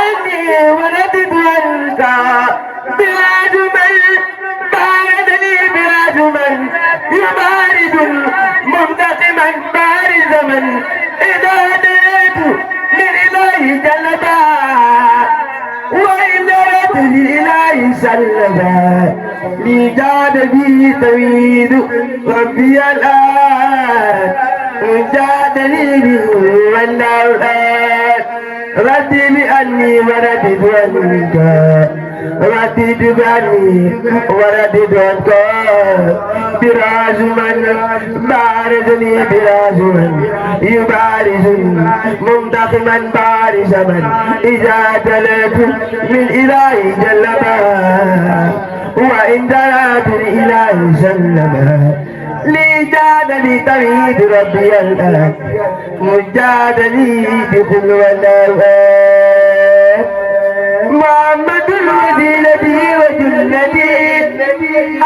عني وردت عنك بلاد من باردني بلاد من يبارد منتقما بارز من إذا دريت من إلهي جلبا وإن دريت لإلهي سلبا لي جاد بي تويد ربي الآن جادني به والأولاد ردي بأني وردد عنك ردد بأني وردد عنك براز من بارزني براز من يبارز منتقما بارز من إذا تلت من إلهي جلبا وإن دلت الإلهي سلما لي جادني توحيد ربي الآن مجادني بكل والأوقات محمد وسيلتي وجنتي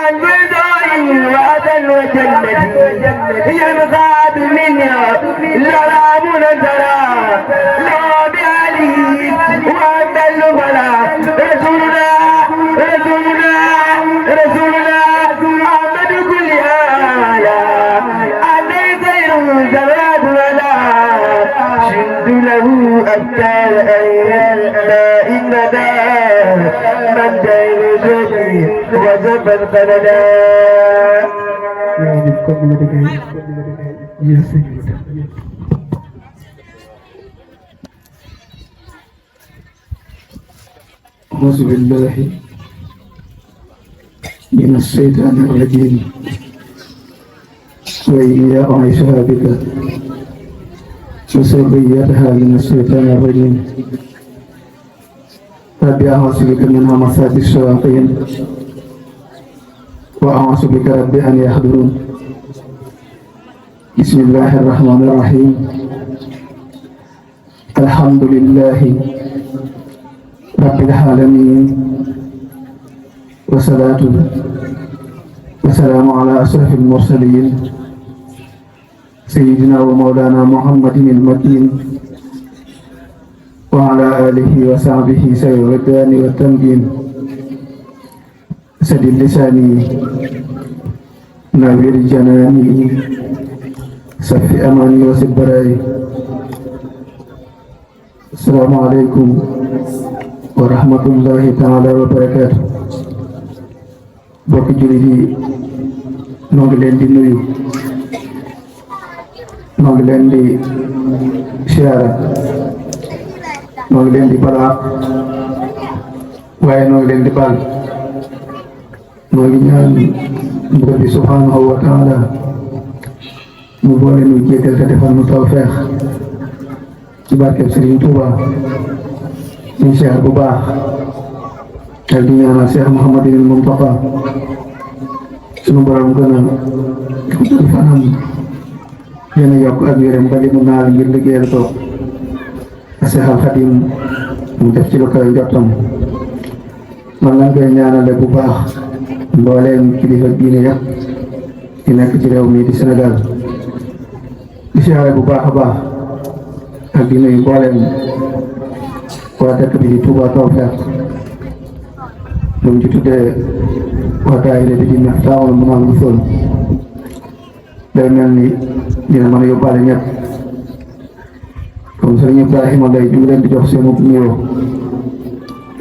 البدائي وأذى وجنتي ينقاد منها لا منزلا لا بعلي وأنت الفلا رسولنا رسولنا رسولنا محمد كل آية علي خير زواد ولا شد له أبتال لا إن دا من دين زوجي وزبر قلنا أعوذ بالله من الشيطان الرجيم وإني أعيشها بك وذريتها من الشيطان الرجيم رب أعوذ بك من همزات الشياطين وأعوذ بك رب أن يحضرون بسم الله الرحمن الرحيم الحمد لله رب العالمين والصلاة والسلام على أشرف المرسلين سيدنا ومولانا محمد المكين وعلى آله وصحبه سير الرضوان والتمكين سد لساني نوير جناني صف أماني وسد برائي السلام عليكم ورحمة الله تعالى وبركاته bokki jullit yi noo ngi leen di nuyu noo ngi leen di siyaara noo ngi leen di balaax waaye noo ngi leen di baal noo ngi ñaan Buur bi subhanahu wa taala mu boole nu jéggal te defal nu tawfeex ci barkeb Sëriñ Tuuba ñu siyaar bu baax ak di ñaanal Cheikh Mouhamadul Mountakha sunu borom gën a guddal fanam gën a yokk ak wéram ba li mu naal ngir liggéeyal ko Seexal Xadim mu def ci lu koy njottam man lañ koy ñaanale bu baax mbooleem kilifa diine yëpp di nekk ci réew mi di Sénégal di siyaare bu baax a baax ak di nuyu mbooleem waa dëkk bi di Touba Tawfekh ci tuddee waa daayira bi di Miftaahul Munawwir day mel ni dina mën a yóbbaale ñëpp comme sëriñ Ibrahima Lay ñu ngi leen di jox seen nuyoo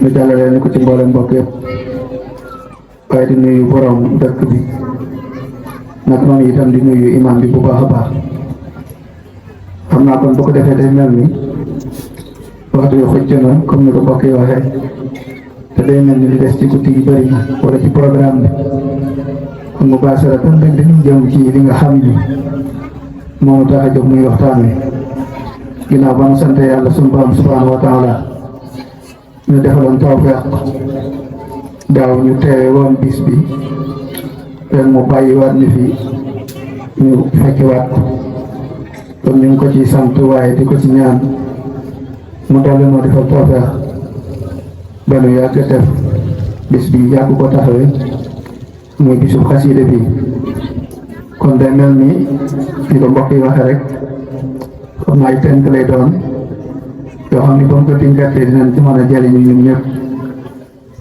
ñu jàllale ni ko ci mboolem mbokk yëpp waaye di nuyu borom dëkk bi nag noonu itam di nuyu imam bi bu baax a baax xam naa kon bu ko defee day mel ni waxtu yu xëcc na comme ni ko mbokk yi waxee te day mel ni li des ci guddi gi bëri na wala ci programme bi kon mu baasara tan rek dañuy jëm ci li nga xam ni moo tax a jóg muy waxtaan wi ginnaaw ba nu sant yàlla sunu borom subhanahu wa taala ñu defaloon tawfeex daaw ñu teewe woon bis bi ren mu bàyyiwaat ni fi ñu fekkiwaat kon ñu ngi ko ci sant waaye di ko ci ñaan mu dolli noo defal tawfeex ba nu yàgg def bis bi yàgg ko taxawee muy bisu xasida bi kon day mel ni li ko mbokk yi waxee rek xam naa ay tënk lay doon yoo xam ne ba mu ko dingatee dinañ ci mën a jariñu ñun ñëpp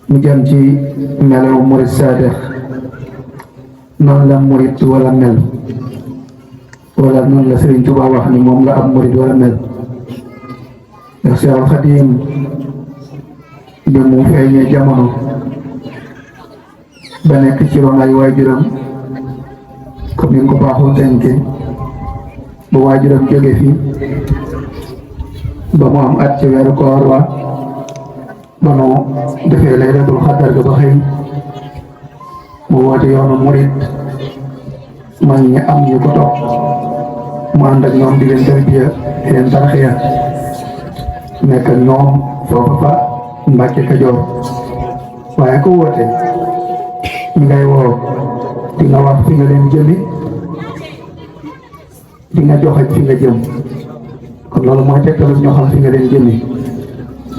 mu jëm ci melaw murid saadix noonu la murid wala mel wala noonu la Sëriñ Tuubaa wax ni moom la ab murid wala mel ndax Seexul Xadiim bi mu feeñee jamono ba nekk ci ron ay waajuram comme ni nga ko baaxoo tënke ba waajuram jóge fi ba mu am at ci weeru koor wa ba mu defee laylatul xadar ga ba xëy mu woote yoonu murid mag ñi am ñu ko topp mu ànd ak ñoom di leen tarbiya di leen tarxiya nekk ak ñoom foofa fa Mbàkke Kajoor waaye ko woote ñi ngay woo di nga wax fi nga leen jëmi di nga joxe fi nga jëm kon loolu mooy tegtal ñoo xam fi nga leen jëmi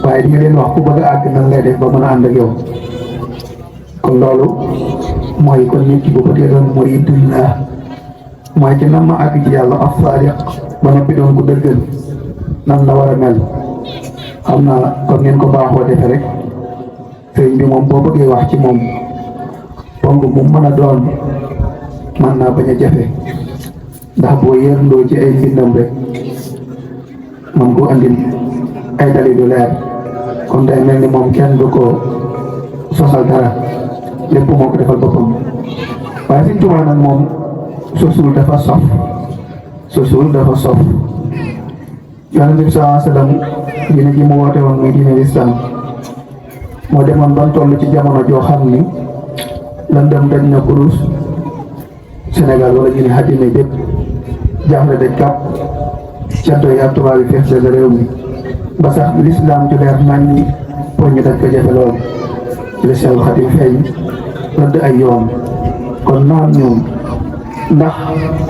waaye di nga leen wax ku bëgg a àgg nan lay def ba mën a ànd ak yow kon loolu mooy kon nit ki bu ko dee doon muridullah mooy ci nan ma àgg ci yàlla af saadiq ba noppi doon ku dëggal nan la war a mel xam naa kon ngeen ko baaxoo defe rek sëriñ bi moom boo bëggee wax ci moom ponk mu mën a doon mën naa bañ a jafe ndax boo yërndoo ci ay mbindam rek man ko andil ay dalilu leer kon day mel ni moom kenn du ko sosal dara lépp moo ko defal boppam waaye Sëriñ Tuubaa nag moom sosul dafa sof Yonent bi sallallahu alayhi wa sallam diine ji mu woote woon muy diine lislaam moo demoon ban toll ci jamono joo xam ni lëndëm daj na kurus Sénégal wala ñu ne àddina bépp jaaxle daj kàpp caddo yi ak tubaab yi fees la réew mi ba sax lislaam ju leer nañ ñi pour ñu daj ko jafe lool ci la Seexul Xadiim feeñ rëdd ay yoon kon naan ñoom ndax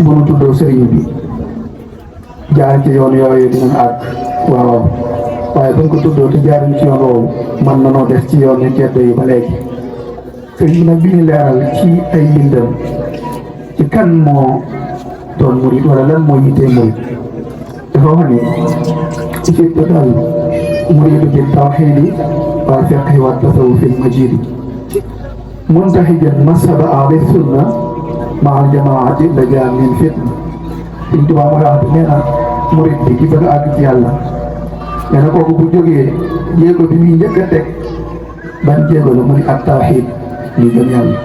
bu nu tuddoo sëriñ bi jaar ci yoon yooyu dinañ àgg waaw waaye buñ ko tuddoo te jaaruñ ci yoon woowu man na noo des ci yoon yu tedd yi ba léegi sëriñ bi nag bi ñu leeral ci ay mbindam ci kan moo doon murid wala lan moo yitee murid dafa wax ni ci total muridu bi tawxiidi wal fiqhi wa tasawufi al majidi muntahijan masaba ahli sunna ma al jamaati la jaam min fitna Sëriñ Tuubaa mooy wax nee na murid bi ki bëgg a àgg ci yàlla nee na kooku bu jógee jéego bi muy njëkk a teg ban jéego la mu ni ak tawxiid muy gëm yàlla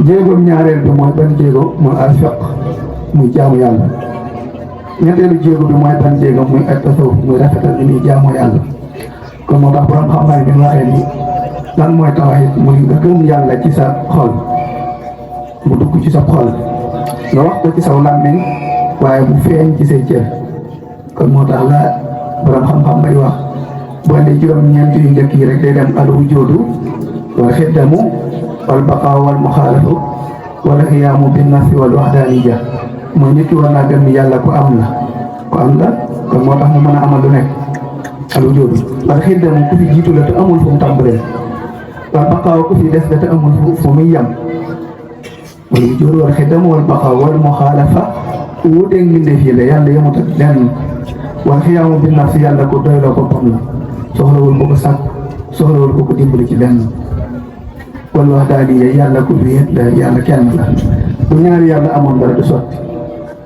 jéegoom ñaareel bi mooy ban jéego mooy al fiq muy jaamu yàlla ñetteelu jéego bi mooy ban jéego muy ak tasawuf muy rafetal ni muy jaamu yàlla kon moo tax borom xam-xam bi waxee ni lan mooy tawxiid muy nga gëm yàlla ci sa xol mu dugg ci sa xol nga wax ko ci saw làmmiñ waaye mu feeñ ci say cër kon moo tax la borom xam-xam bay wax boo ne juróom-ñeent yu njëkk yi rek day dem al wujudu wal xiddamu wal baqaa wal muxaalafu wal xiyaamu bin nafsi wal waxdaaniyya mooy nit ki war naa gëm ni yàlla ku am la kon moo tax mu mën a amal lu nekk al wujudu wal xiddamu ku fi jiitu la te amul fu mu tàmbalee wal baqaa ku fi des la te amul fu muy yem wal wujudu wal xiddamu wal baqaa wal muxaalafa wuuteeg mbindeef yi la yàlla yemut ak lenn wal xiyaamu bin nafsi yàlla ko doyloo boppam la soxlawul ko sàkk soxlawul ko dimbali ci lenn wal waxdaaniyya yàlla ko wéet la yàlla kenn la bu ñaari yàlla amoon dara du sotti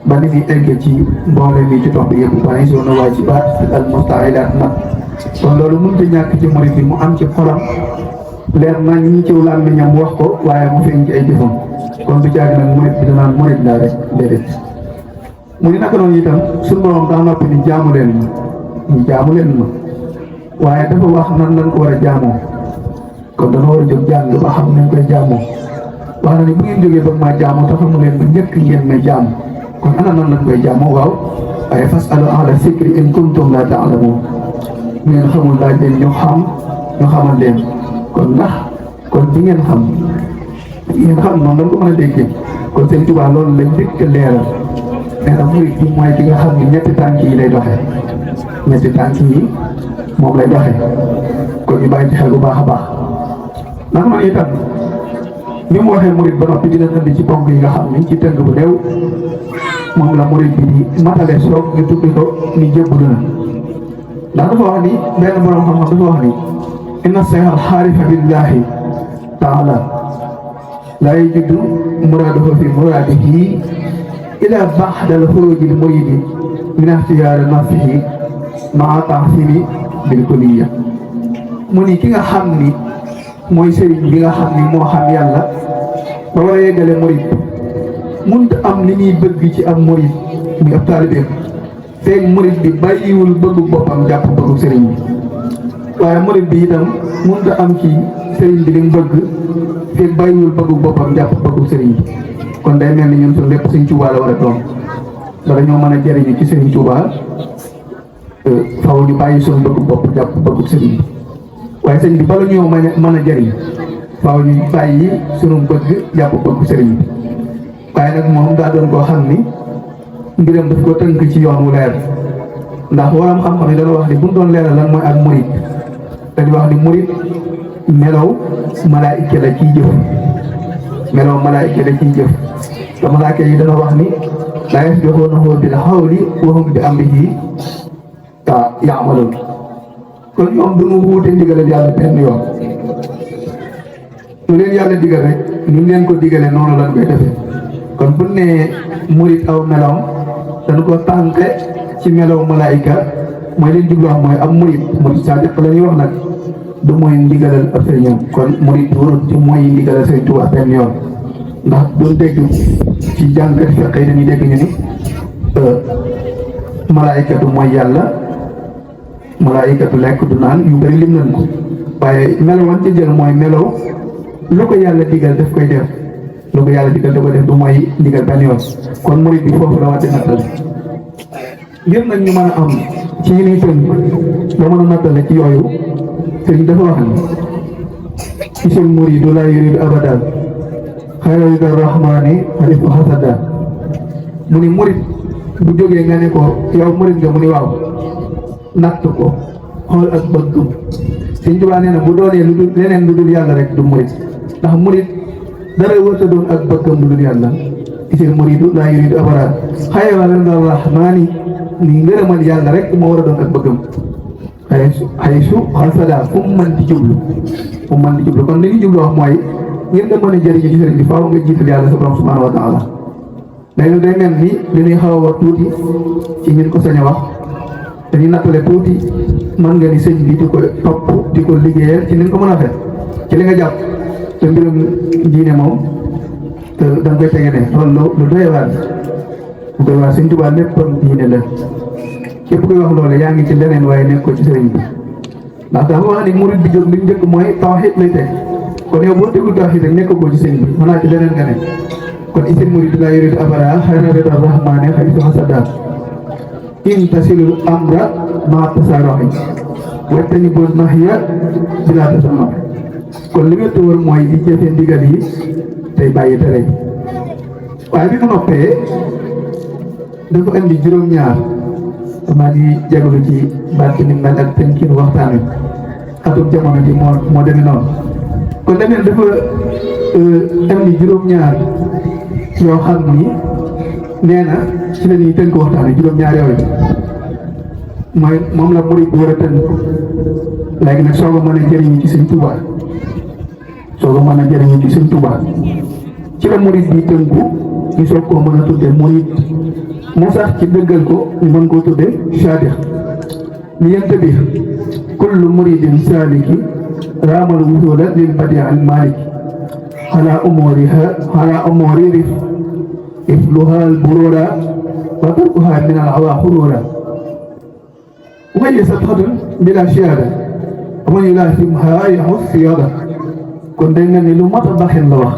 ba ni muy egg ci mboole mi ci topp yëpp ba soo na waay ci baat al mustailaat nag kon loolu mënut a ñàkk ci murid bi mu am ci xolam leer nañ ñi ciw làmmiñam wax ko waaye mu feeñ ci ay jëfam kon du jaag nag murid bi danaan murid laa rek déedéet mu ni naka noonu itam suñu borom daa noppi ni jaamu leen ma waaye dafa wax nan lañ ko war a jaamoo kon dana war a jóg jàng ba xam nañ koy jaamoo wax na ni bu ngeen jógee ba maa jaamoo te xamu leen ba njëkk ngeen may jaam kon ana nan lañ koy jaamoo waaw waaye fasalu ahla zikri in kuntum laa ta'lamuun ngeen xamul laaj leen ñu xamal leen kon ndax kon bi ngeen xam noonu lañ ko mën a déggee kon Sëriñ Tuubaa loolu lañ njëkk leeral nee na murid bi mooy ki nga xam ne ñetti tànk yi lay doxee ñetti tànk yi moom lay doxee kon ñu bàyyi ci xel bu baax a baax ndax man itam ni mu waxee murid ba noppi dina indi ci ponk yi nga xam ni ci tënk bu néew moom la murid bi di matale soog ñu tuddi ko ni jébbalu na ndax dafa wax ni benn borom xam-xam dafa wax ni inna sayxal xaarifa billahi taala laa yajidu muraadahu fi muraadihi ila baxdal xurujil muridi min ixtiyaari nafsihi maa taxsini bil kulliya mu ni ki nga xam ni mooy sëriñ bi nga xam ni moo xam yàlla ba war a yeggale murid mënut am li muy bëgg ci am murid muy ab taalibeem feeg murid bi bàyyiwul bëggu boppam jàpp bëggu sëriñ bi waaye murid bi itam mënut am ci sëriñ bi li mu bëgg feeg bàyyiwul bëggu boppam jàpp bëggu sëriñ bi kon day mel ni ñun suñu lépp Sëriñ Tuubaa la war a doon bala ñoo mën a jëriñu ci Sëriñ Tuubaa faw ñu bàyyi suñu bëggu bopp jàpp bëggu sëriñ bi waaye sëriñ bi bala ñoo mën a jëriñ faaw ñu bàyyi sunu bëgg jàpp bëgg sëriñ bi waaye nag moom daa doon koo xam ni mbiram daf ko tënk ci yoon wu leer ndax waram xam-xam yi dana wax ni bu ñu doon leeral lan mooy ak murit dañuy wax ni murit melaw malaayika la ciy jëf melaw malaayika la ciy jëf te malaayika yi dana wax ni laa yasbiquunahu bil qawli wa hum bi amrihi ya'maluun kon ñoom du ñu wuute ndigalal yàlla benn yoon lu leen yàlla digal rek ñu leen ko digalee noonu lañ koy defee kon bu ne murit aw meloom dañu ko tànke ci melow malaayika mooy leen jublu wax mooy am murit saadiq la ñuy wax nag du mooy ndigalal ab sëriñam kon murit warut ci mooy ndigalal Sëriñ Tuubaa benn yoon ndax doon dégg ci jàngat fiq yi dañuy dégg ñu ni malaayika du mooy yàlla malaayika du lekk du naan yu bari lim nañ ko waaye melow wan ci jël mooy melow lu ko yàlla digal daf koy def lu ko yàlla digal da ko def du mooy digal benn yoon kon murid bi foofu la war di nattale ngir nag ñu mën a am ci yi ñuy tënk ba mën a nattale ci yooyu sëriñ dafa wax ni isul muridu laa yuridu abadan xayra rida rahmani xalifu xasada mu ni murid bu jógee nga ne ko yow murid nga mu ni waaw natt ko xool ak bëggum Sëriñ Tuubaa nee na bu doonee lu dul leneen lu dul yàlla rek du murid ndax murid dara wërta doon ak bëggam lu dul yàlla isil muridu laa yuridu abadan xayra rida rahmani ni ngërëmal yàlla rek moo war a doon ak bëggam xaysu xasada fu mu mën di jublu kon li ñu jublu wax mooy ngir nga mën a jëriñu ci sëriñ bi faaw nga jiital yàlla sa borom subhanahu wa taala léegi day mel ni li ñuy xaw a wax tuuti ci ñun ko sañ a wax dañuy nattale tuuti mën nga ni sëñ bi di ko topp di ko liggéeyal ci ni nga ko mën a fekk ci li nga jàpp te mbirum diine moom te da nga koy tege ne loolu lu doy waar Sëriñ Tuubaa léppam diine la képp koy wax loolu yaa ngi ci leneen waaye nekk ko ci sëriñ bi ndax dafa wax ni murid bi jóg li njëkk mooy tawhid lay teg kon yow boo déglu tawhid rek nekk ko ci sëriñ bi xanaa ci leneen nga ne kon isil murid laa yuridu abada xayra rida rahmani xaytu xasada in tasilul amra ma tasaroxi wettani bul naxiya bila tasanoxi kon li wettu war mooy di jëfe ndigal yi tey bàyyi tere yi waaye bi mu noppee dafa indi juróom-ñaar maa ngi jégalu ci baat bi ni mel ak tënkin waxtaan wi xatum jamono ji moo demee noonu kon demee dafa indi juróom-ñaar yoo xam ni nee na ci la ñuy tënk waxtaan wi juróom-ñaar yooyu mooy moom la murid bu war a tënk léegi nag soog a mën a jëriñu ci Sëriñ Tuubaa ci la murid bi tënku ñu soog koo mën a tudde murid moo sax ci dëggal ko ñu mën koo tudde saadiq li yantabih kullu muridin saaliki raamal wusula lil badi al maliki ala umuri rifluha al burura wa tarkuha min al awa xurura وهي صفحة بلا شهادة ومن يلازمها يحوز سيادة kon day mel ni lu mat a baxin la wax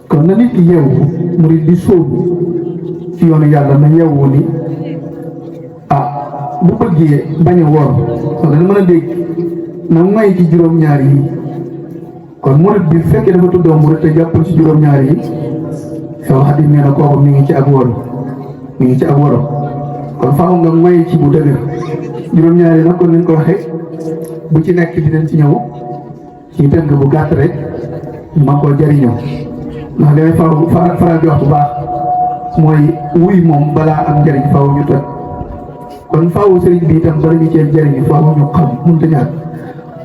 kon na nit ki yeewu murid di sóobu ci yoonu yàlla na yeewu ni bu bëggee bañ a wor kon dana mën a dégg na may ci juróom-ñaar yi kon murid bi fekkee dafa tuddoo murid te jàppul ci juróom-ñaar yi soo xadim nee na kooku mi ngi ci ak wor kon faaw nga may ci bu dëgër juróom-ñaar yi nag kon nañ ko waxee bu ci nekk dinañ ci ñëw ci tënk bu gàtt rek ñu mën koo jëriñoo ndax li may faral di wax bu baax mooy wuy moom balaa am njëriñ faaw ñu toj kon faaw sëriñ bi itam bala ñu cee jëriñu faaw ñu xam mënta ñàkk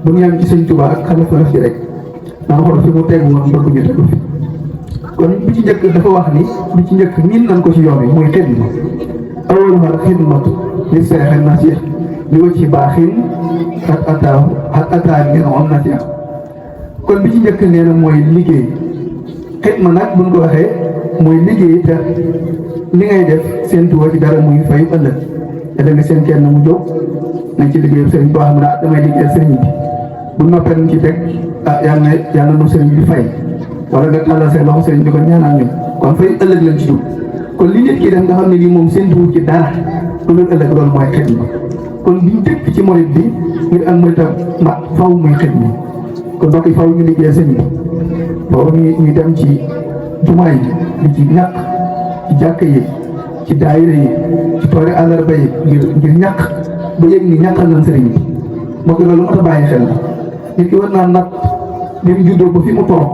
bu ñu yem ci sëñ Tuubaa ak xalaf ji rek danga xool fi mu tegu woon bëgg ñu tegu fi kon bi ci njëkk dafa wax ni bi ci njëkk miin nañ ko ci yoon wi muy xidma awwaluhaa xidmatu li seexin nasiix li wacci baaxin xat ataa ngeen on nasiix kon bi ci njëkk nee na mooy liggéey xidma nag buñ ko waxee mooy liggéey te li ngay def seen tuwa ci dara muy fay ëllëg te da nga seen kenn mu jóg nañ ci liggéey sëriñ boo xam ne damay liggéeyal sëriñ bi bu noppee nañ ci teg yàlla nu sëriñ bi fay wala nga tàllal seen loxo sëriñ bi ko ñaanal ñu kon fay ëllëg lañ ci dugg kon li nit ki def nga xam ne lii moom seen tuwu ci dara lu leen ëllëg loolu mooy xidma kon biñu dëkk ci murit bi ngir ak muritam mat faw muy xidma kon mbokk yi faw ñu liggéeyal sëriñ bi faw ñu dem ci jumaa yi di ci ñàkk ci jàkk yi ci daayira yi ci toori àllarba yi ngir ñàkk ba yëg ni ñàkkal nañ sëriñ bi mbokk loolu mat a bàyyi xel la nit ki war naa nag bi mu juddoo ba fi mu toog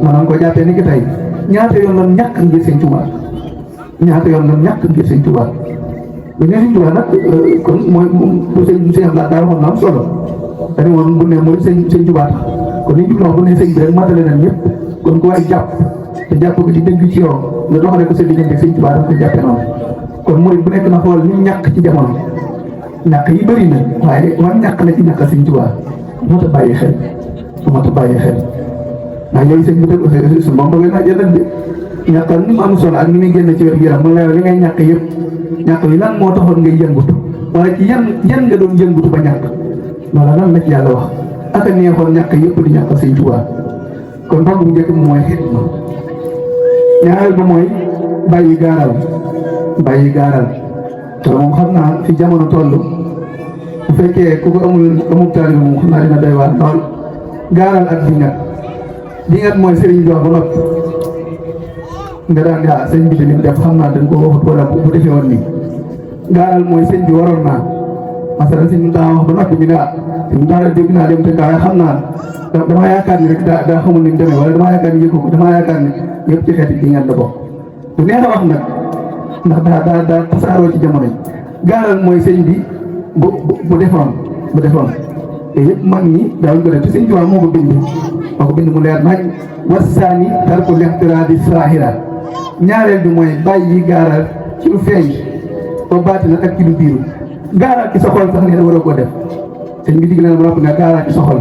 maanaam ko jàppee ni ki tey ñaata yoon lan ñàkk ngir sëñ Tuubaa ñaata yoon lan ñàkk ngir sëñ Tuubaa bu ñu sëñ Tuubaa nag kon mooy bu sëñ Abdou daa waxoon na am solo dañu woon bu ne mooy sëñ Tuubaa tax kon li ñu wax bu ne sëñ bi rek matale nañ ñëpp kon ku waay jàpp te jàpp ko ci dëgg ci yow nga doxale ko sa diggante sëñ Tuubaa dafa ko jàppe noonu kon mooy bu nekk na xool ñu ñàkk ci jamono ñàkk yi bëri na waaye wan ñàkk la ci ñàkk sëñ Tuubaa moo tax bàyyi xel moo tax bàyyi xel ndax yooyu sëñ bi dëgg su moom bëgg naa jëndal bi ñàkkal ni mu am solo ak ni muy génn ci wér yaram mu leeral li ngay ñàkk yëpp ñàkk yi lan moo taxoon ngay yëngutu wala ci yan nga doon yëngutu ba ñàkk loola lan la ci yàlla wax ak a neexoon ñàkk yëpp di ñàkk sëñ Tuubaa kon mbokk bu njëkk mooy xidma ñaareel ba mooy bàyyi gaaral te moom xam naa fi jamono toll bu fekkee ku ko amul taalibe moom xam naa dina doy waar lool gaaral ak dingat mooy sëriñ bi wax ba noppi nga daan gaa sëñ bi lim def xam naa dañ ko waxut wala bu defee woon nii gaaral mooy sëñ bi waroon naa masalan sëñ bi daa wax ba noppi ñu ne sëñ bi daa dégg naa dem te gaa xam naa dama yaakaar ni rek daa xamul ni mu demee wala dama yaakaar ni yëg ko dama yaakaar ni yëpp ci xeeti dingat la bokk bu neex a wax nag ndax daa tasaaroo ci jamono yi gaaral mooy sëñ bi bu defoon te yëpp mag ñi daawuñ ko def te sëñ bi moo ko bind mu leer nañ wasaani tarku lixtiraadi saahira ñaareel bi mooy bàyyi gaaral ci lu feeñ ba baatina ak ci lu biiru gaaral ci sa xol sax nee na waroo koo def sëñ bi digle na ba noppi nga gaaral ci sa xol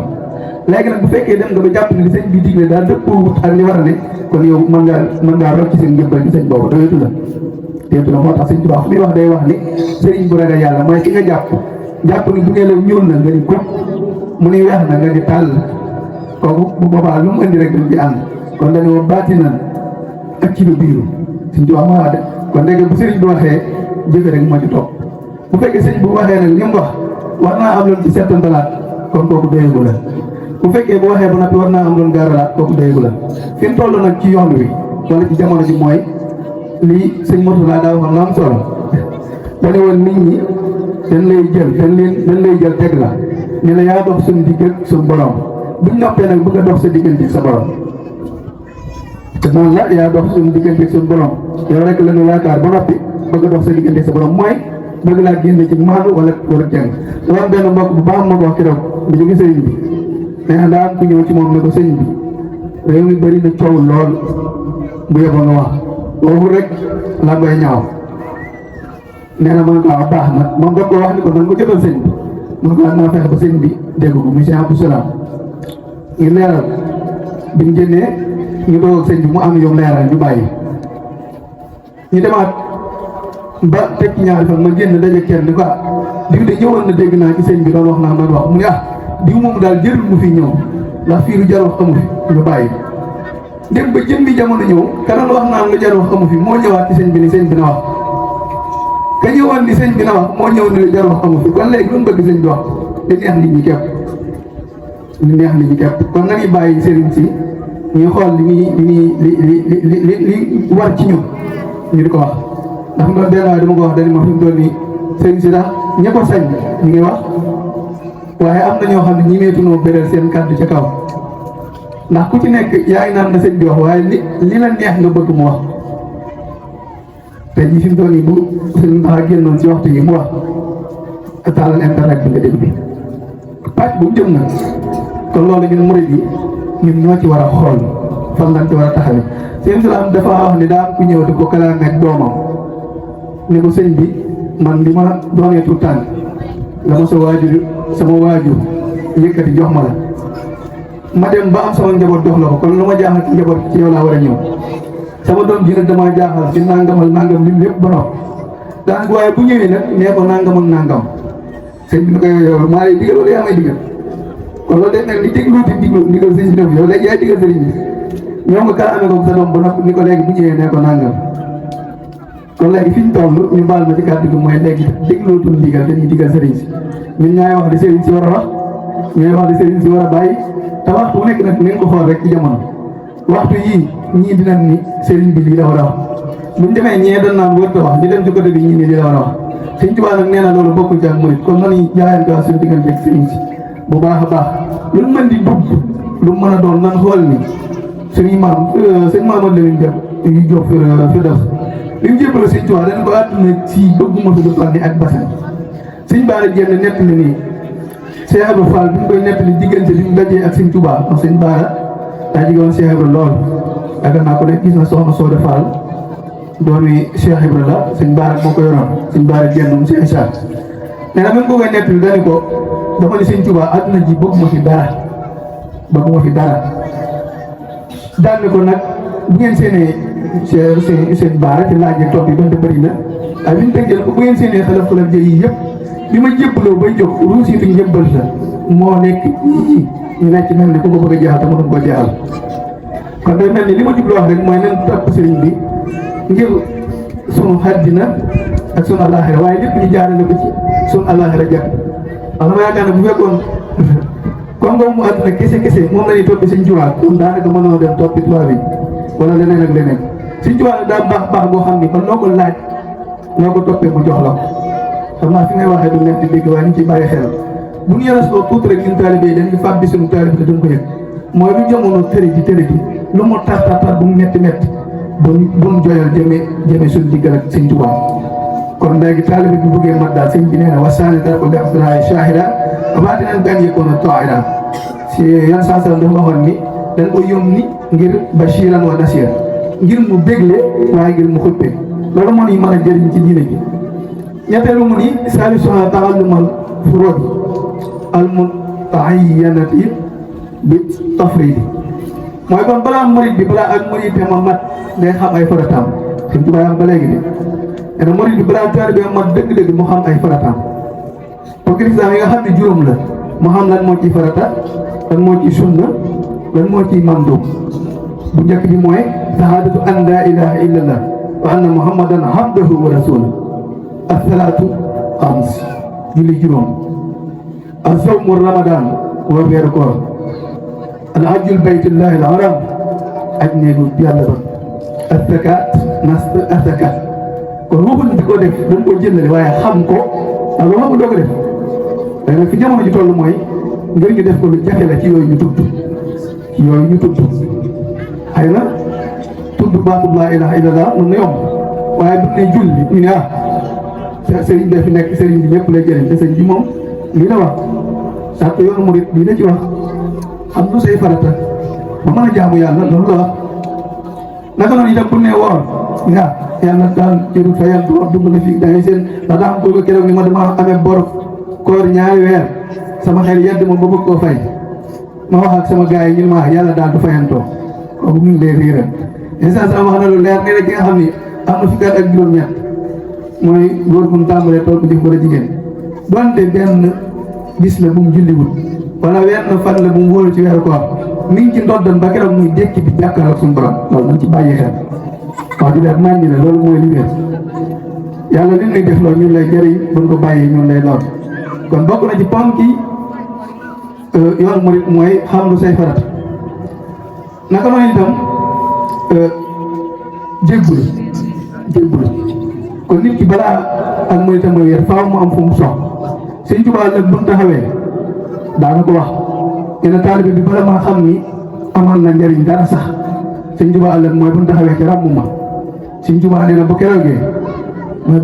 léegi nag bu fekkee dem nga ba jàpp ne li sëñ bi digle daal dëppoo wut ak li war a ne kon yow mën ngaa rocc ci seen njëbbal ci sëñ boobu doyatu la moo tax sëñ Tuubaa fu muy wax day wax ni sëriñ bu ragal yàlla mooy ki nga jàpp ni bu nee la ñuul na nga ni ko mu ni weex na nga ni tàll kooku bu boobaa lu mu indi rek dañ ci ànd kon dañu wax baati nan ak ci lu biiru sëñ Tuubaa moo wax de kon léegi bu sëriñ bi waxee jëfe rek moo ci topp bu fekkee sëñ bu waxee nag li mu wax naa am loolu ci seetantalaat kon kooku doyegu la bu fekkee bu waxee ba noppi war naa am loolu gaaralaat kooku doyegu la fi mu toll nag ci yoon wi wala ci jamono ji mooy lii sëñ Murtala daa waxoon la am solo dane woon nit ñi dañ lay jël teg la ne la yaa dox suñu digg ak suñu borom buñ noppee nag bëgg a dox sa diggante sa borom te noonu la yaa dox suñu diggante ak suñu borom yow rek la ñu yaakaar ba noppi bëgg a dox sa diggante sa borom mooy bëgg laa génne ci maanu wala jàng dama am benn mbokk bu baax ma ko wax keroog bu jóge sëriñ bi nee na daa am ku ñëw ci moom ne ko sëriñ bi réew mi bëri na coow lool bu yeboo nga wax waxul rek la ngay ñaaw nee na man ko baax na moom da ko wax ni ko nan ko jëtal sëñ bi man ko naa fexe ba sëñ bi dégg ko monsieur Abdou Salam ngir leeral bi ñu génnee ñu doog ak sëñ bi mu am yow leeral ñu bàyyi ñu demaat ba teg ci ñaari fan ma génn daje kenn ni ko diw de ñëwoon na dégg naa ci sëñ bi doon wax naa man wax mu ne diw moom daal jërul mu fi ñëw ndax fii lu jar wax amu fi ñu bàyyi dem ba jëm bi jamono ñëw kanam wax naa lu jar wax amu fi moo ñëwaat ci sëñ bi ni sëñ bi na wax ka ñëwoon ni sëñ bi na wax moo ñëw ni lu jar wax amu fi kon léegi lu mu bëgg sëñ bi wax li neex nit ñi képp kon nañu bàyyi sëriñ si ñu xool li war ci ñun ñu di ko wax ndax mu doon benn waay dama ko wax dañu ma fi mu doon nii sëriñ si ndax ña ko sañ ñu ngi wax waaye am na ñoo xam ne ñi meetunoo beral seen kàddu ca kaw ndax ku ci nekk yaa ngi naan na sëñ bi wax waaye li la neex nga bëgg mu wax te ji fi mu doon nii bu sëñ Mbaxa génnoon si waxtu yi mu wax taalal internet bi nga déglu pàcc bu jëm nag kon loolu ñun murid yi ñun ñoo ci war a xool fan lañ ci war a taxawee seen salaam dafa wax ni daa am ku ñëw di ko kalaame ak doomam ni ko sëñ bi man li ma doonee tout tànk la ma sama waajur yëkkati jox ma la ma dem ba am sama njaboot jox la ko kon lu ma jaaxal ci njaboot ci yow laa war a ñëw sama doom ji nag damaa jaaxal ci nangamal nangam lim lépp ba noppi daanaka waaye bu ñëwee nag nee ko nangam ak nangam sëñ bi ni ko yow maa lay digal wala yaa may digal kon loolu day mel ni diglu ndigal sëñ bi def yow léegi yaay digal sëriñ bi ñoo nga kalaame ko sa doom ba noppi ni ko léegi bu ñëwee nee ko nangam kon léegi fi ñu toll ñu baal ma ci kàddu gi mooy léegi déglootul ndigal dañuy digal sëriñ si ñun ñaay wax di sëriñ si war a wax ñooy wax di sëriñ si war a bàyyi te waxtu bu nekk nag ngeen ko xool rek ci jamono waxtu yii ñii dinañ ni sëriñ bi lii la war a wax buñ demee ñee dañ naan wërta wax di dem ci côté bi ñii ni lii la war a wax Sëriñ Tuubaa nag nee na loolu bokkul ci ak murit kon nañu jaayante wax suñu diggante ak sëriñ si bu baax a baax lu mu mën di dugg lu mu mën a doon nan xool ni sëriñ Mamadou Lamine Diop yu jox fi def li mu jébbal Sëriñ Tuubaa dañ ko àdduna ci bëgguma fi lu toll ni ak basan Sëriñ Bara Diène nett li nii Cheikh Ibra Fall bi ñu koy nett li diggante bi mu dajee ak Sëriñ Tuubaa ndax Sëriñ Bara daa jege woon Cheikh Ibra lool yaakaar naa ko ne gis na soxna Soda Fall doomi Cheikh Ibra la Sëriñ Bara moo ko yoroon Sëriñ Bara Diène mu Cheikh Issa nee na même ko koy nett li dañu ko dafa ne Sëriñ Tuubaa àdduna ji bëgguma fi dara daan ne ko nag bu ngeen seenee seen baara ci laaj toog yi donte bëri na waaye bi ñu tëggee ko bu ngeen seenee xelaf jëy yi yëpp bi ma jébbaloo bay jóg ruusitu njëbbal sa moo nekk ñii ñu nekk mel ni ku ko bëgg a jeexal te mënuñ ko jeexal kon day mel ni li ma jubloo wax rek mooy nañ topp sëriñ bi ngir sunu àddina ak sunu àllaaxira waaye lépp ñu jaarale ko ci sunu àllaaxira jàpp wax dama yaakaar ne bu fekkoon kon mu àdduna kese moom la ñuy toppi Sëriñ Tuubaa kon daanaka mënoo dem toppi tubaab bi wala leneen ak leneen Sëriñ Tuubaa daa baax boo xam ni kon loo ko laaj loo ko toppee mu jox la ko xam naa fi ngay waxee du nekk di dégg waaye ñu ciy bàyyi xel bu ñu yaras loo tuuti rek ñun taalibe yi dañuy fàbbi suñu taalibe te duñ ko yëg mooy lu jamono tëri ji lu mu tar bu mu metti buñ joyal jëme suñu diggal ak Sëriñ Tuubaa kon léegi taalibe bi bëggee mat daal sëñ bi nee na wasaani dara ko bi abdoulaye shahida amaati nañ gan yëkkoon taira si yan sansalam dafa waxoon ni dañ ko yónni ngir bashiran wa nasir ngir mu bégle waaye ngir mu xuppe loolu moo ñu mën a jëriñ ci diine ji ñetteelu mu ni salisuha taallumal furood al mutayyanati bi tafridi mooy kon balaa murid bi balaa ak murid te ma mat day xam ay farataam Sëriñ Tuubaa am ba léegi de murid bi balaa taalibe bi mat dëgg-dëgg mu xam ay farataam pour islam yi nga xam ne juróom la mu xam lan moo ciy farata lan moo ciy sunna lan moo ciy mandub bu njëkk bi mooy sahaadatu an laa ilaha illallah wa anna muhammadan abduhu wa rasuluhu as-salaatu xams julli juróom as-sawmu ramadan wa weeru koor al hajjul baytullahi al haram aj néegu yàlla ba as-zakaat as-zakaat kon waxuñ di ko def dañ ko jëndale waaye xam ko ak loo xamul doo ko def léegi nag fi jamono ji toll mooy ngir ñu def ko lu jafe la ci yooyu ñu tudd xëy na tudd baatu laa ilaha illallah mën na yomb waaye bu ne julli ñu ne sëriñ bi fi nekk sëriñ bi ñëpp lay jëriñ te sëriñ bi moom lii la wax sàrt yoonu murit lii la ci wax xam lu say farata ba mën a jaamu yàlla loolu la wax naka noonu itam bu ne woor yàlla daal jëru fayal wax dugg na fii da ngay seen ndax daa am ko keroog ni ma dama amee bor koor ñaari weer sama xel yedd ma ba bëgg koo fay ma wax ak sama gars yi ñu ma yàlla daal du fayantoo kooku ñu ngi lay riiral instant sama wax na lu leer nee na ki nga xam ni am na fukki at ak juróom-ñett mooy góor bu mu tàmbalee tool ko jëf wala jigéen donte benn bis la bu mu julliwul wala wenn fan la bu mu wóolu ci weeru koor mi ngi ci ndoddam ba keroog muy dékki bi jàkkaarloog suñu borom loolu nañ ci bàyyi xel wax di leer nañ ne loolu mooy li wér yàlla li ñuy def loolu ñun lay jëriñ buñ ko bàyyi ñun lay lool kon bokk na ci ponk yi yoon murit mooy xam lu say farat naka noonu itam jéggulu kon nit ki balaa ak muritam mooy wér faaw mu am fu mu sox Sëriñ Tuubaa nag bu mu taxawee daana ko wax yenn taalibe bi bala maa xam ni amal na njëriñ dara sax Sëriñ Tuubaa ëllëg mooy bu mu taxawee ci ràmm ma Sëriñ Tuubaa nee na bu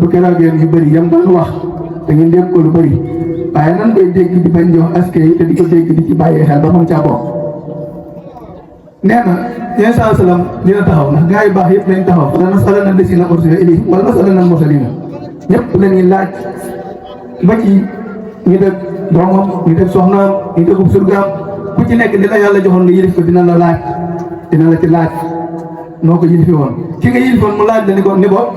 keroogee yu bëri yam daan wax te ngeen dégg ko lu bëri waaye nan koy dégg di bañ jox askan yi te di ko dégg di ci bàyyee xel ba xam caa bokk nee na yéen saa salaam dina taxaw ndax gars yu baax yëpp nañ taxaw wala masala na desina ursila ilayhim wala masala na mursalina ñëpp la ñuy laaj ba ci ñu dëkk doomam ñu dëkk soxnaam ñu dëkkub surgaam ku ci nekk dina yàlla joxoon nga yilif ko dina la laaj dina la ci laaj noo ko yilifi woon ki nga yilifoon mu laaj la ni ko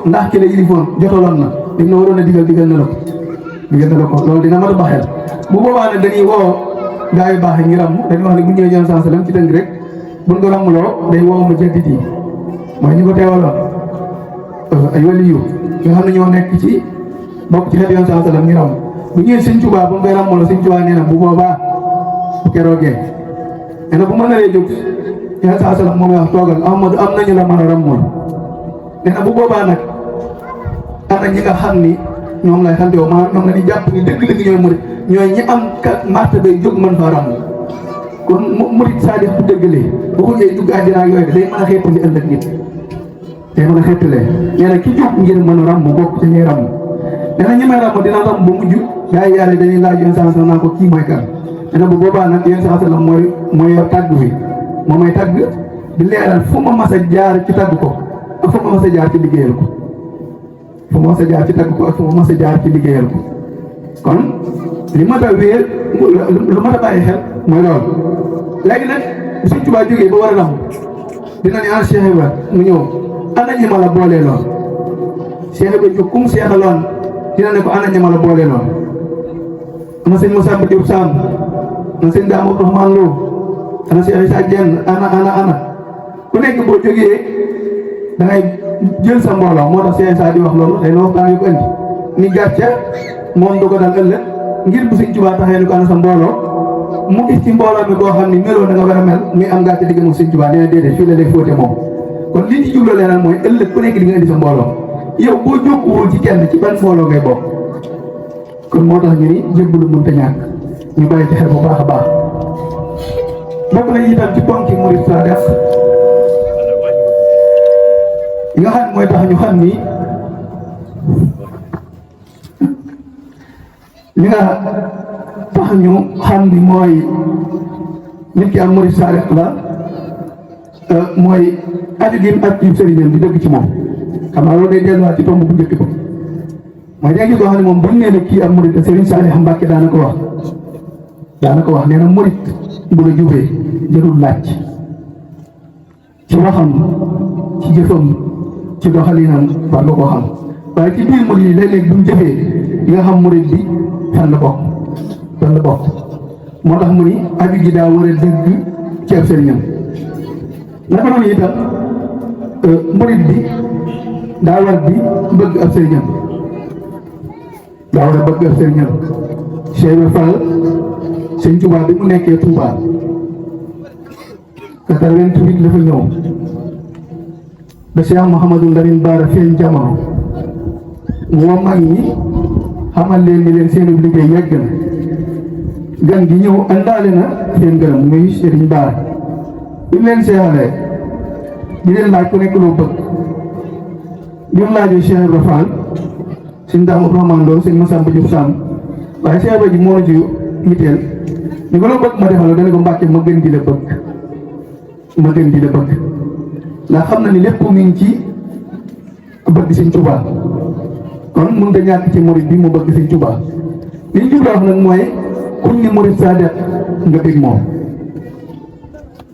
ndax ki la yilifoon jotaloon na dañ na waroon a digal na la ko loolu dina mat a baxel bu boobaa nag dañuy woo gaa yu baax yi ñu ràmm dañuy wax ne bu ñëwee ñoom saa salaam ci tënk rek buñ ko ràmmloo day woo mu jaddit yi mooy ñu ko teewaloon ay wali yu nga xam ne ñoo nekk ci bokk ci xeet yoon saa salaam ñu ràmm bu ñëwee Sëñ Tuubaa bu ñu koy ràmmloo Sëñ Tuubaa nee na bu boobaa bu keroogee nee na bu ma naree jóg yoon saa salaam moom wax toogal Ahmadu am nañu la mën a ràmmool nee na bu boobaa nag ana ñi nga xam ni ñoom lay xante woo maanaam ñoom la di jàpp ni dëgg-dëgg ñooy murit ñooy ñi am marta bay jóg mën faa ràmm kon murit saadix bu dëggalee bu ko ñëwee dugg àjjana ak yooyu day mën a xeetali ëllëg nit day mën a xeetalee nee na ki jóg ngir mën a ràmm bokk ci ñuy ràmm nee na ñi may ràmm dina ràmm ba mujj gaa yi yàlla dañuy laaj yoon saa sallam naa ko kii mooy kan nee na bu boobaa nag yoon saa sallam mooy yor tàgg fi moo may tàgg di leeral fu ma mas a jaar ci tàgg ko ak fu ma mas a jaar ci liggéeyal ko fu ma mas a jaar ci tàgg ko ak fu ma mas a jaar ci liggéeyal ko kon li ma da wéer lu ma da bàyyi xel mooy loolu léegi nag Sëñ Tuubaa jógee ba war a ràmm dina ne Cheikh Ibra mu ñëw ana ñi ma la boolee loon Cheikh Ibra jóg kum seexaloon dina ne ko ana ñi ma la boolee loon ana sëñ Moussa Diop Sam ana sëñ Dame Abdourahmane Lo ana Cheikh Issa Diène ana ku nekk boo jógee da ngay jël sa mbooloo moo tax Cheikh Issa di wax loolu xëy na waxtaan yu ko indi ni gàcce moom du ko dal ëllëg ngir bu Sëñ Tuubaa taxee ni ko ana sa mbooloo mu gis ci mbooloo mi koo xam ni meloo na nga war a mel muy am gàcce digg moom Sëñ Tuubaa nee na déedéet fii la lay fóote moom kon li ñu jubloo leeral mooy ëllëg ku nekk di nga indi sa mbooloo yow boo jógguwul ci kenn ci ban mbooloo ngay bokk kon moo tax ñu ni jébbalu mënta ñàkk ñu bàyyi ci xel bu baax a baax bokk nañu itam ci ponki murid saadix yi nga xam mooy tax ñu xam ni li nga tax ñu xam ni mooy nit ki am murid saadix la mooy aju gi ak ci sëriñam di dëgg ci moom xam naa loolu day delluwaat ci tomb bu njëkk ba mooy da nga koo xam ne moom buñ nee ne kii am murid Sëriñ Saalix Mbàkke daana ko wax nee na murid bu la jubee jërul laaj ci waxam ci jëfam ci doxalinam war nga koo xam waaye ci biir murid yi léeg-léeg bu ñu jëfee di nga xam murid bi fan la bokk moo tax mu ni aju gi daa war a dëgg ci ab sëriñam naka noonu itam murid bi daa war di bëgg ab sëriñam daa war a bëgg ab sëriñam Cheikh Ibra Fall Sëñ Tuubaa bi mu nekkee Touba 88 la fa ñëw ba Cheikh Mouhamadou Lamine Bara feeñ jamono moo mag ñi xamal leen ni leen seen liggéey yegg na gan gi ñëw àndaale na seen gërëm muy Sëriñ Bara bi mu leen seexalee di leen laaj ku nekk loo bëgg bi mu laajee Cheikh Ibra Fall Sëñ Dame Abdourahmane Lo Sëñ Massamba Diop Sam waaye Cheikh Ibra ji moo na ci yitteel ni ko loo bëgg ma defal la dana ko Mbàkke ma gën di la bëgg ndax xam na ni lépp mi ngi ci bëgg Sëñ Tuubaa kon mënut a ñàkk ci murid bi mu bëgg Sëñ Tuubaa li ñu jublu wax nag mooy kuñ ni murid saadiq nga bëgg moom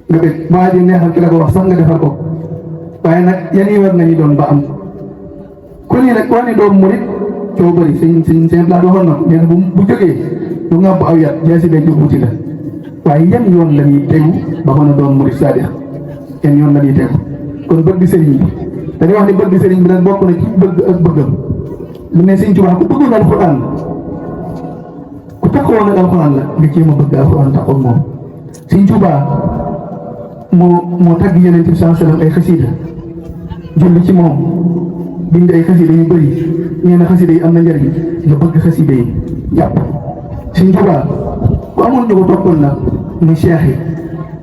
nga bëgg waa ji neexal ki la ko wax sax nga defal ko waaye nag yan yi war nañu doon ba am ku ni nag waa ni doom murid coo bëri sëñ laa waxoon na nee na bu jógee du nga bu aw yat jaasi day jóg wuti la waaye yan yoon la ñuy tegu ba mën a doon murid saadiq yan yoon la ñuy tegu kon bëgg sëriñ bi dañuy wax ni bëgg sëriñ bi nag bokk na ci bëgg ak bëggam lu ne Sëñ Tuubaa ku bëggoon alxuraan ku taxawoon ak alxuraan la nga jéem a bëgg alxuraan taxoon moom Sëñ Tuubaa moo tagg Yonent bi sallallahu alayhi wa sallam ay xasiida julli ci moom bind ay xasiida yu bëri ñu ne xasiida yi am na njëriñ nga bëgg xasiida yi jàpp Sëñ Tuubaa ku amoon ñu ko toppoon nag muy seex yi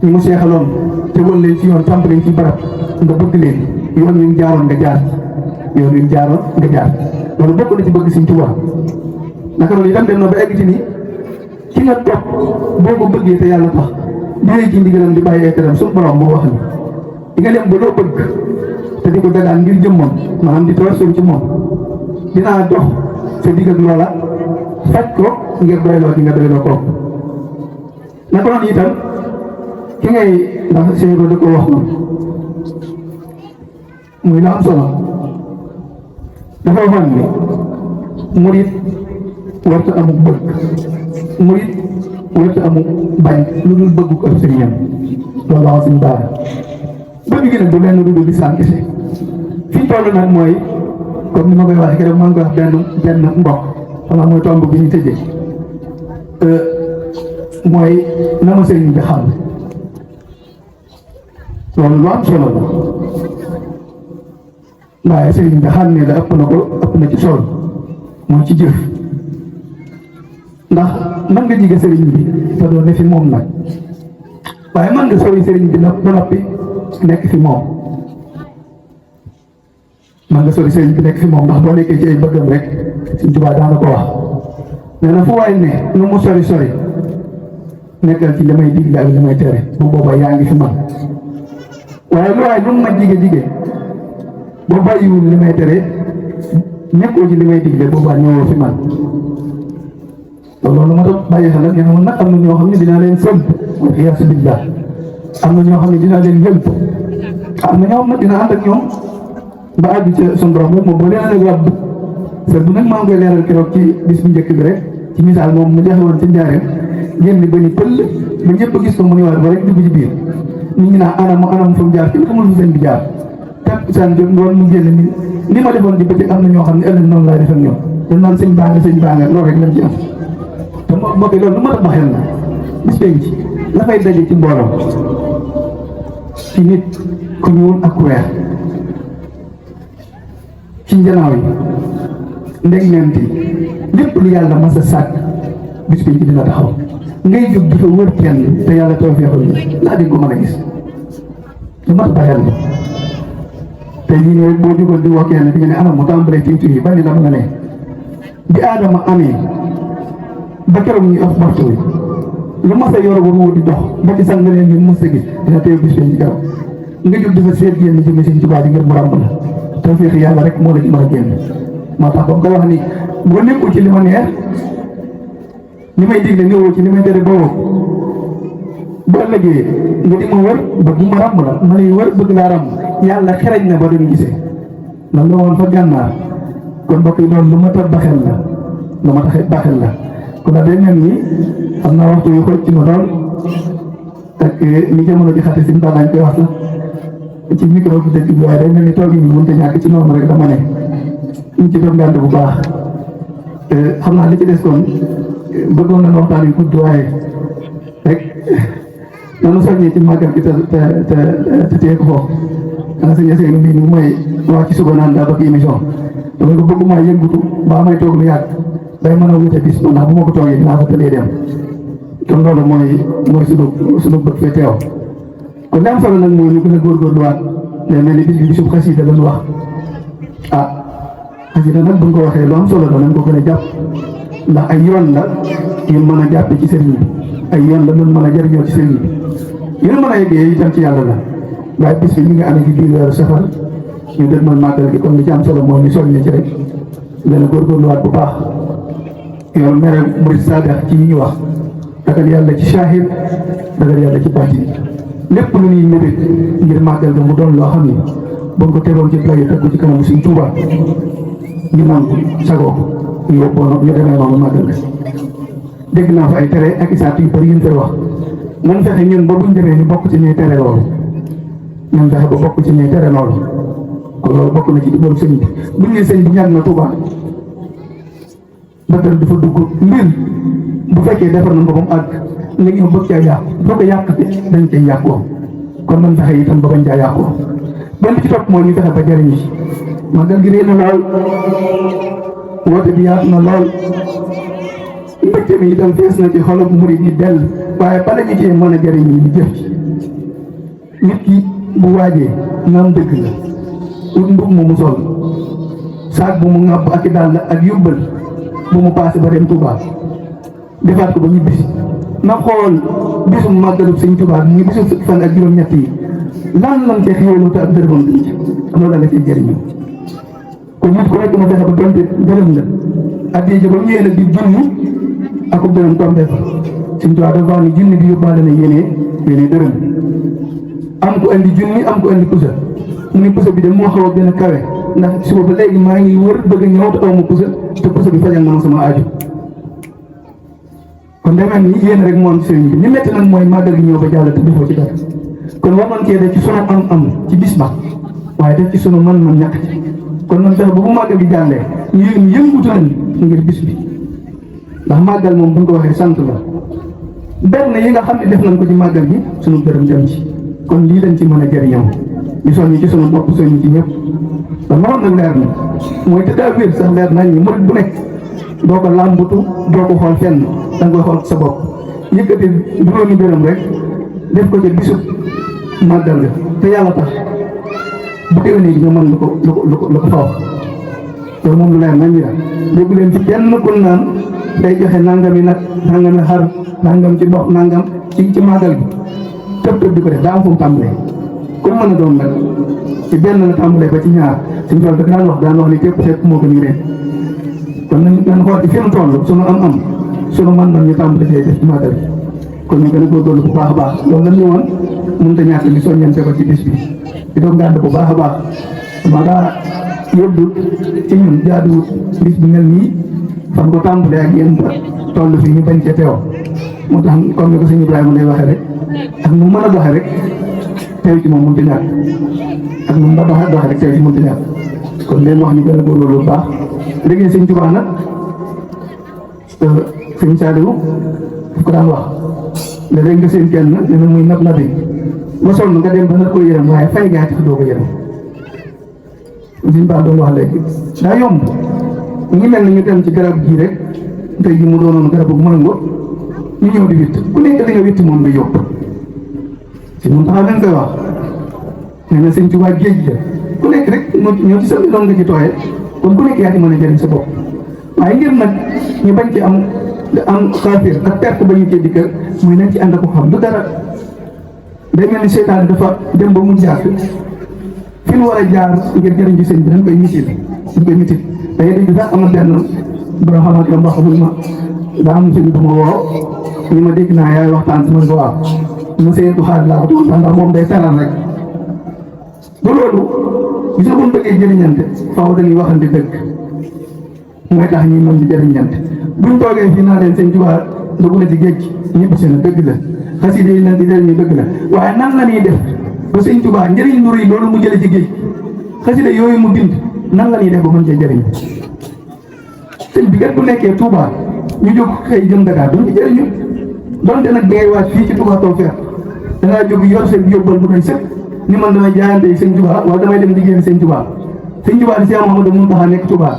ñu mu seexaloon tegoon leen ci yoon tàmp leen ci barab nga bëgg leen yoon wi mu jaaroon nga jaar loolu bokk na ci bëgg Sëñ Tuubaa naka noonu itam dem na ba egg ci ni ki nga topp boo ko bëggee te yàlla tax di ci ndigalam di bàyyi teram suñu borom moo wax ni di nga dem ba loo bëgg te di ko dagaan ngir jëmmam maanaam di tawassul ci moom dinaa dox sa digg ak loola faj ko ngir doyloo ki nga doyloo ko naka noonu itam ki ngay ndax Cheikh da ko wax noonu muy la am solo dafa waxoon ni murit warta amuk bëgg murit warta amuk bañ lu dul bëggu ko sëriñam loolu wax suñu daara bëgg gi nag du lenn lu dul di sant si fi toll nag mooy comme ni ma koy waxee keroog maa ngi koy wax benn mbokk xanaa mooy tomb bi ñu tëjee mooy na ma sëriñ bi xam loolu lu am solo la waaye sëriñ bi xam ne la ëpp na ci solo mooy ci jëf ndax mën nga jige sëriñ bi te doo ne fi moom nag waaye mën nga sori sëriñ bi nag ba noppi nekk fi moom mën nga sori sëriñ bi nekk fi moom ndax boo nekkee ci ay bëggam rek Sëriñ Tuubaa daana ko wax nee na fu waay ne nu mu sori nekkal ci li may digle ak li may tere bu boobaa yaa ngi fi man waaye lu waay lu mu ma jige boo bàyyiwul li may tere nekkoo ci li may digle boobaa ñëwoo fi man te loolu ma doon bàyyi xel nag nag am na ñoo xam ne dinaa leen sëmp wal iyaasu billah am na ñoo xam ne dinaa leen yëmp am na ñoo xam ne dina ànd ak ñoom ba àgg ca suñu borom rek moom boo leen nag wàbb sër bu nag maa ngi koy leeral keroog ci bis bu njëkk bi rek ci misaal moom mu joxe woon ci njaareem génn ba ni pël ba ñëpp gis ko mu ni waat ba rek dugg ci biir nit ñi naa anam fu mu jaar kenn xamul fu sëñ bi jaar tàkk saan jot ngoon mu génn ni ma defoon di bëccëg am na ñoo xam ne ëllëg noonu laay def ak ñoom dañ naan sëñ baa nga loolu rek lañ ci am te moo koy loolu lu ma tax baxel na bis penc la fay daje ci mbooloo ci nit ku ñuul ak ku weex ci njanaaw yi ndegmeent yi lépp lu yàlla mas a sàkk bis penc dina taxaw ngay jóg dafa wër kenn te yàlla tawfeexul ndax di nga ko mën a gis lu mat baxel na te ñii ne boo jógoon di woo kenn di nga ne anam mu tàmbalee ci yi bari la nga ne bi aadama amee ba keroog ñuy of waxtu wi lu mas a yor wu di dox ba ci sang leen ñu mës a gis dina teew bis ci kaw nga jóg dafa seet génn jëme Sëriñ Tuubaa di ngir mu ràmb la tawfeex yàlla rek moo la ci mën a génn moo tax ba mu ko wax ni boo nekkul ci li ma neex li may digle néewoo ci li may tere booboo boo ëllëgee nga di ma wër bëgg ma ràmb la ma lay wër bëgg laa ràmb yàlla xereñ na ba duñ gisee loolu la woon fa gànnaar kon mbokk yi loolu lu ma tax baxel la lu ma tax baxel la kon nag day mel ni am naa waxtu yu xoj ci ma lool ak ni jamono ji xate si mu daan koy wax sax ci micro bi dëgg bi waaye day mel ni toog yi ñu mënta ñàkk ci noonu rek dama ne ñu ci doon ngànt bu baax xam naa li ci des kon bëggoon na waxtaan yu gudd waaye rek nanu soññee ci màggal gi te téye ko foofu xanaa sëñ Ousseynou mii mu may wax ci suba naan daa bëgg émission dama ko bëgg maa yëngutu mbaa may toog lu yàgg day mën a wute bis ndax bu ma ko toogee dinaa ko tëlee dem kon loolu mooy sunu bëgg fee teew kon li am solo nag mooy ñu gën a góorgóorluwaat day mel ni bis bi bisub xasida lañu wax xasida nag bu ñu ko waxee lu am solo la nañ ko gën a jàpp ndax ay yoon la yu mën a jàppe ci sëriñ bi ay yoon la ñun mën a jëriñoo ci sëriñ bi yéen mën a yeggee itam ci yàlla la waaye bis bi ñu ngi amee ci biir weeru safar ñu dëg man màggal gi kon li ci am solo mooy ñu soññee ci rek gën a góorgóorluwaat bu baax yow mere murid saadax ci yi ñu wax dagal yàlla ci saahir dagal yàlla ci baatin lépp lu ñuy mébét ngir màggal ga mu doon loo xam ne ba nga ko tegoon ci lay teg ko ci kanamu Sëriñ Tuubaa ñu nangu sagoo ñu yóbboo ñu demee noonu màggal ga dégg naa fa ay tere ak isaat yu bëri yu ñu fay wax nan fexe ñun ba buñ demee ñu bokk ci ñuy tere loolu ñun fexe ba bokk ci ñuy tere loolu kon loolu bokk na ci dimbalu sëñ bi buñ ne sëñ bi ñaan na Tuubaa ba tey dafa dugg mbir bu fekkee defar na boppam àgg nga ñëw bëgg caa yàqu boo ko yàqate dañ cay yàqoo kon man fexe itam ba bañ caa yàqoo benn ci topp mooy ñu fexe ba jëriñu ci màggal gi réy na lool woote bi yaatu na lool mbégte mi itam fees na ci xolub murid yi dell waaye bala ñu cee mën a jëriñu ñu jëf ci nit ki bu waajee naam dëgg la ut mbub mu sol saak bu mu ŋàbb ak i dàll ak yóbbal bu mu paase ba dem Touba defaat ko ba ñu bis na xool bisum màggalu sëñ Touba muy bisu fukki fan ak juróom-ñett yi lan lan cee xéwlu te ak dërëmam duñ ci loolu la nga ciy jëriñu kon nit ku nekk na fexe ba donte dërëm la addiya ja ba mu yéene di junni ak dërëm tombé fa sëñ Touba dafa wax ni junni bi yóbbaale na yéene dërëm am ko andi junni am ko andi pusa mu ne pusa bi de moo xaw a gën a kawe ndax suba ba léegi maa ngi wër bëgg a ñëw te aw ma pusa te pusa bi fajal na ma sama aju kon demee ni yéen rek moo am sëriñ bi li métti nag mooy màggal gi ñëw ba jàll te defoo ci dara kon war nañ cee def ci sunu am ci bis ba waaye def ci sunu man ñàkk ci kon nag fexe ba bu màggal gi jàllee ñu yëngutu nañ ngir bis bi ndax màggal moom bu ñu ko waxee sant la benn yi nga xam ne def nañ ko ci màggal gi sunu gërëm dem ci kon lii dañ ci mën a jëriñoo ñu soññi ci sunu bopp soññi ci ñëpp ndax loolu nag leer na mooy te daa wér sax leer nañ ñi murit bu nekk doo ko làmbutu doo ko xool fenn da nga koy xool sa bopp yëkkati juróomi dërëm rek def ko ca bisub màggal ga te yàlla tax bu déwénee nga mën lu ko faaw loolu moom lu leer nañ ñi la déggu leen ci kenn kun naan day joxe nangami nag nangami xar nangam ci dox nangam ci màggal gi tëb di ko def daa am fu mu tàmbalee comme mën a doon nag ci benn la tàmbalee ba ci ñaar suñu tool daan wax ni képp seet moo gën ñu reen kon nañ xool ci fi mu toll sunu am sunu mën ñu tàmbale cee def ci màggal gi kon ñu gën a góorgóorlu bu baax a baax loolu la ñu woon mënut a ñàkk di soññante ko ci bis bi di doog ngàdd bu baax a baax maa daa yóbbu ci ñun jaaduwut bis bi mel nii fan ko tàmbalee ak yéen ba toll fii ñu bañ ca teew moo tax comme ni ko sëñ Ibrahima lay waxee rek ak nu mën a doxee rek teew ci moom mënut a ñàkk ak nu mën a doxee rek teew ci mënut a ñàkk kon leen wax ñu gën a góorgóorlu bu baax léegi sëñ Tuubaa nag sëñ Saaliwu daf ko daan wax léeg-léeg nga seen kenn dina muy nab nabi ba sonn nga dem ba nga ko yërëm waaye fay gaa tax doo ko yërëm sëñ Ba doon wax léegi daa yomb mu ngi mel ni ñu dem ci garab gii rek tey ji mu doonoon garabu mango ñu ñëw di witt ku nekk li nga witt moom nga yóbbu si mun taxaw leen koy wax nee na sëñ Tuubaa géej la ku nekk rek ñoo ci sa doon nga ci tooyee kon ku nekk yaa ci mën a jëriñ sa bopp waaye ngir nag ñu bañ ci am xaafir ak perte ba ñu cee dikkal muy nañ ci ànd ko xam du dara day mel ni seytaane dafa dem ba mu jaar fi ñu war a jaar ngir jëriñ ci sëñ bi dañ koy mitil da ngay dégg sax am na benn borom xamante ne mboq mi ma daa am sëñ bu ma woo ñu ma dégg naa yaay waxtaan si man ko waaw monsieur du xaar laa ko tuur ndax moom day teral rek bu loolu gis nga bu ñu bëggee jëriñante faaw dañuy waxante dëgg mooy tax ñuy mën di jëriñante buñ toogee fii naa leen sëñ Tuubaa dugg na ci géej ñëpp seen dëgg la xasida yi nag di jëriñu dëgg la waaye nan la ñuy def ba sëñ Tuubaa njëriñ lu rëy loolu mu jële ci géej xasida yooyu mu bind nan la ñuy def ba mën cee jëriñ sëñ bi kat bu nekkee Touba ñu jóg xëy jëm Dakar duñ ci jëriñu donte nag ngay waaj fii ci Touba Tawfekh dangaa jóg yor seen yóbbal bu doy sëkk ni man damay jaayante sëñ Touba wala damay dem liggéeyal sëñ Touba sëñ Touba di Cheikh Mouhamadou Mountakha nekk Touba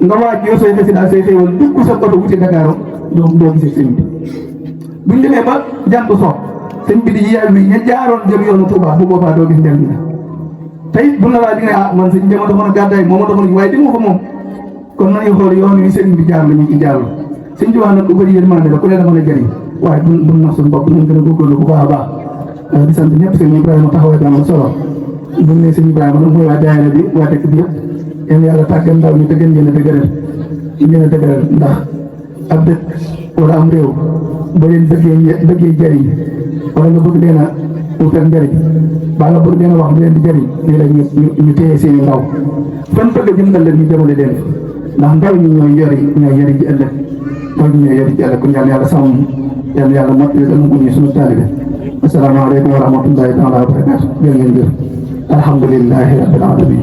nga waaj yor say xasida say xéewal dugg sa oto wuti Dakar doo gisee sëñ bi buñ demee ba jant so sëñ bi di yaay wi ña jaaroon jëm yoonu Touba bu boobaa doo gis ndem bi tey bu la laa di ne man sëñ bi ma doxoon a gàddaay moo ma doxoon waaye di ma ko moom kon nañu xool yoon wi sëñ bi jaar la ñu ci jaarul sëñ bi wax nag ku bëri yërmande la ku ne dafa la jëriñ waaye bu nax suñu bopp nañ gën a góorgóorlu bu baax a baax di sant ñëpp sëñ Ibrahima taxawaay bi am na solo bu ne sëñ Ibrahima nag mooy waa daayira bi waa dëkk bi yëpp yéen yàlla tàggat ndaw ñi te gën ngeen a dëgëral ndax ab dëkk wala am réew ba leen bëggee jëriñ wala nga bëgg leen a wutal njëriñ baa nga bëgg leen a wax lu leen di jëriñ lii la ñu téye seen i ndaw fan bëgg a jëm ëllëg ñu jëmale leen ndax ndaw ñi ñooy yori ci ëllëg ndaw ñi ñooy yori ci ëllëg kon yàlla sàmm yàlla mottali dana ko ñu suñu taalibe asalaamaaleykum wa rahmatullahi taala wa barakaatu jërë ngeen jëf alhamdulillahi rabbil alamin